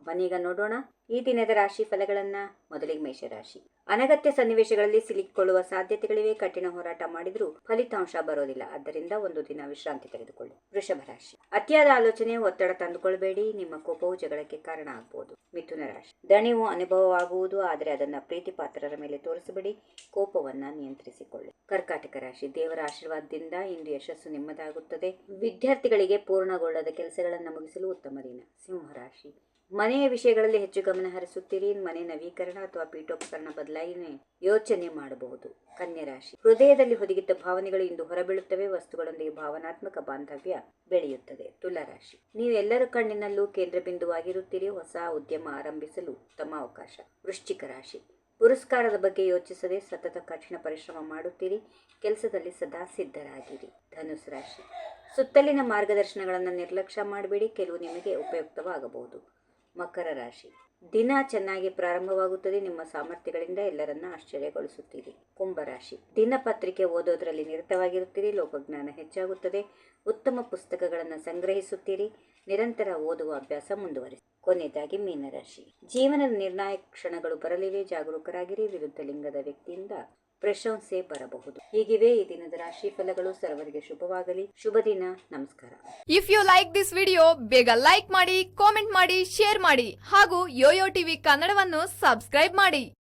ಬನ್ನೀಗ ನೋಡೋಣ ಈ ದಿನದ ರಾಶಿ ಫಲಗಳನ್ನ. ಮೊದಲಿಗೆ ಮೇಷರಾಶಿ. ಅನಗತ್ಯ ಸನ್ನಿವೇಶಗಳಲ್ಲಿ ಸಿಲುಕಿಕೊಳ್ಳುವ ಸಾಧ್ಯತೆಗಳಿವೆ. ಕಠಿಣ ಹೋರಾಟ ಮಾಡಿದ್ರೂ ಫಲಿತಾಂಶ ಬರೋದಿಲ್ಲ, ಆದ್ದರಿಂದ ಒಂದು ದಿನ ವಿಶ್ರಾಂತಿ ತೆಗೆದುಕೊಳ್ಳಿ. ವೃಷಭ ರಾಶಿ. ಅತಿಯಾದ ಆಲೋಚನೆ, ಒತ್ತಡ ತಂದುಕೊಳ್ಬೇಡಿ. ನಿಮ್ಮ ಕೋಪವು ಜಗಳಕ್ಕೆ ಕಾರಣ ಆಗಬಹುದು. ಮಿಥುನ ರಾಶಿ. ದಣಿವು ಅನುಭವವಾಗುವುದು, ಆದರೆ ಅದನ್ನ ಪ್ರೀತಿ ಪಾತ್ರರ ಮೇಲೆ ತೋರಿಸಬೇಡಿ. ಕೋಪವನ್ನ ನಿಯಂತ್ರಿಸಿಕೊಳ್ಳಿ. ಕರ್ಕಾಟಕ ರಾಶಿ. ದೇವರ ಆಶೀರ್ವಾದದಿಂದ ಇಂದು ಯಶಸ್ಸು ನಿಮ್ಮದಾಗುತ್ತದೆ. ವಿದ್ಯಾರ್ಥಿಗಳಿಗೆ ಪೂರ್ಣಗೊಳ್ಳದ ಕೆಲಸಗಳನ್ನು ಮುಗಿಸಲು ಉತ್ತಮ ದಿನ. ಸಿಂಹರಾಶಿ. ಮನೆಯ ವಿಷಯಗಳಲ್ಲಿ ಹೆಚ್ಚು ಗಮನ ಹರಿಸುತ್ತೀರಿ. ಮನೆ ನವೀಕರಣ ಅಥವಾ ಪೀಠೋಪಕರಣ ಬದಲಾವಣೆ ಯೋಚನೆ ಮಾಡಬಹುದು. ಕನ್ಯಾ ರಾಶಿ. ಹೃದಯದಲ್ಲಿ ಹುದುಗಿದ್ದ ಭಾವನೆಗಳು ಇಂದು ಹೊರಬೀಳುತ್ತವೆ. ವಸ್ತುಗಳೊಂದಿಗೆ ಭಾವನಾತ್ಮಕ ಬಾಂಧವ್ಯ ಬೆಳೆಯುತ್ತದೆ. ತುಲಾ ರಾಶಿ. ನೀವೆಲ್ಲರ ಕಣ್ಣಿನಲ್ಲೂ ಕೇಂದ್ರ ಬಿಂದುವಾಗಿರುತ್ತೀರಿ. ಹೊಸ ಉದ್ಯಮ ಆರಂಭಿಸಲು ಉತ್ತಮ ಅವಕಾಶ. ವೃಶ್ಚಿಕ ರಾಶಿ. ಪುರಸ್ಕಾರದ ಬಗ್ಗೆ ಯೋಚಿಸದೆ ಸತತ ಕಠಿಣ ಪರಿಶ್ರಮ ಮಾಡುತ್ತೀರಿ. ಕೆಲಸದಲ್ಲಿ ಸದಾ ಸಿದ್ಧರಾಗಿರಿ. ಧನುಸ್ ರಾಶಿ. ಸುತ್ತಲಿನ ಮಾರ್ಗದರ್ಶನಗಳನ್ನು ನಿರ್ಲಕ್ಷ್ಯ ಮಾಡಬೇಡಿ. ಕೆಲವು ನಿಮಗೆ ಉಪಯುಕ್ತವಾಗಬಹುದು. ಮಕರ ರಾಶಿ. ದಿನ ಚೆನ್ನಾಗಿ ಪ್ರಾರಂಭವಾಗುತ್ತದೆ. ನಿಮ್ಮ ಸಾಮರ್ಥ್ಯಗಳಿಂದ ಎಲ್ಲರನ್ನ ಆಶ್ಚರ್ಯಗೊಳಿಸುತ್ತೀರಿ. ಕುಂಭರಾಶಿ. ದಿನಪತ್ರಿಕೆ ಓದೋದ್ರಲ್ಲಿ ನಿರತವಾಗಿರುತ್ತೀರಿ. ಲೋಕಜ್ಞಾನ ಹೆಚ್ಚಾಗುತ್ತದೆ. ಉತ್ತಮ ಪುಸ್ತಕಗಳನ್ನು ಸಂಗ್ರಹಿಸುತ್ತೀರಿ. ನಿರಂತರ ಓದುವ ಅಭ್ಯಾಸ ಮುಂದುವರಿಸಿ. ಕೊನೆಯದಾಗಿ ಮೀನರಾಶಿ. ಜೀವನದ ನಿರ್ಣಾಯಕ ಕ್ಷಣಗಳು ಬರಲಿವೆ. ಜಾಗರೂಕರಾಗಿರಿ. ವಿರುದ್ಧ ಲಿಂಗದ ವ್ಯಕ್ತಿಯಿಂದ ಪ್ರಶಂಸೆ ಬರಬಹುದು. ಹೀಗಿವೆ ಈ ದಿನದ ರಾಶಿ ಫಲಗಳು. ಸರ್ವರಿಗೆ ಶುಭವಾಗಲಿ. ಶುಭ ದಿನ. ನಮಸ್ಕಾರ. If you like this video, ಬೇಗ ಲೈಕ್ ಮಾಡಿ, ಕಾಮೆಂಟ್ ಮಾಡಿ, ಶೇರ್ ಮಾಡಿ ಹಾಗೂ ಯೋಯೋ ಟಿವಿ ಕನ್ನಡವನ್ನು ಸಬ್ಸ್ಕ್ರೈಬ್ ಮಾಡಿ.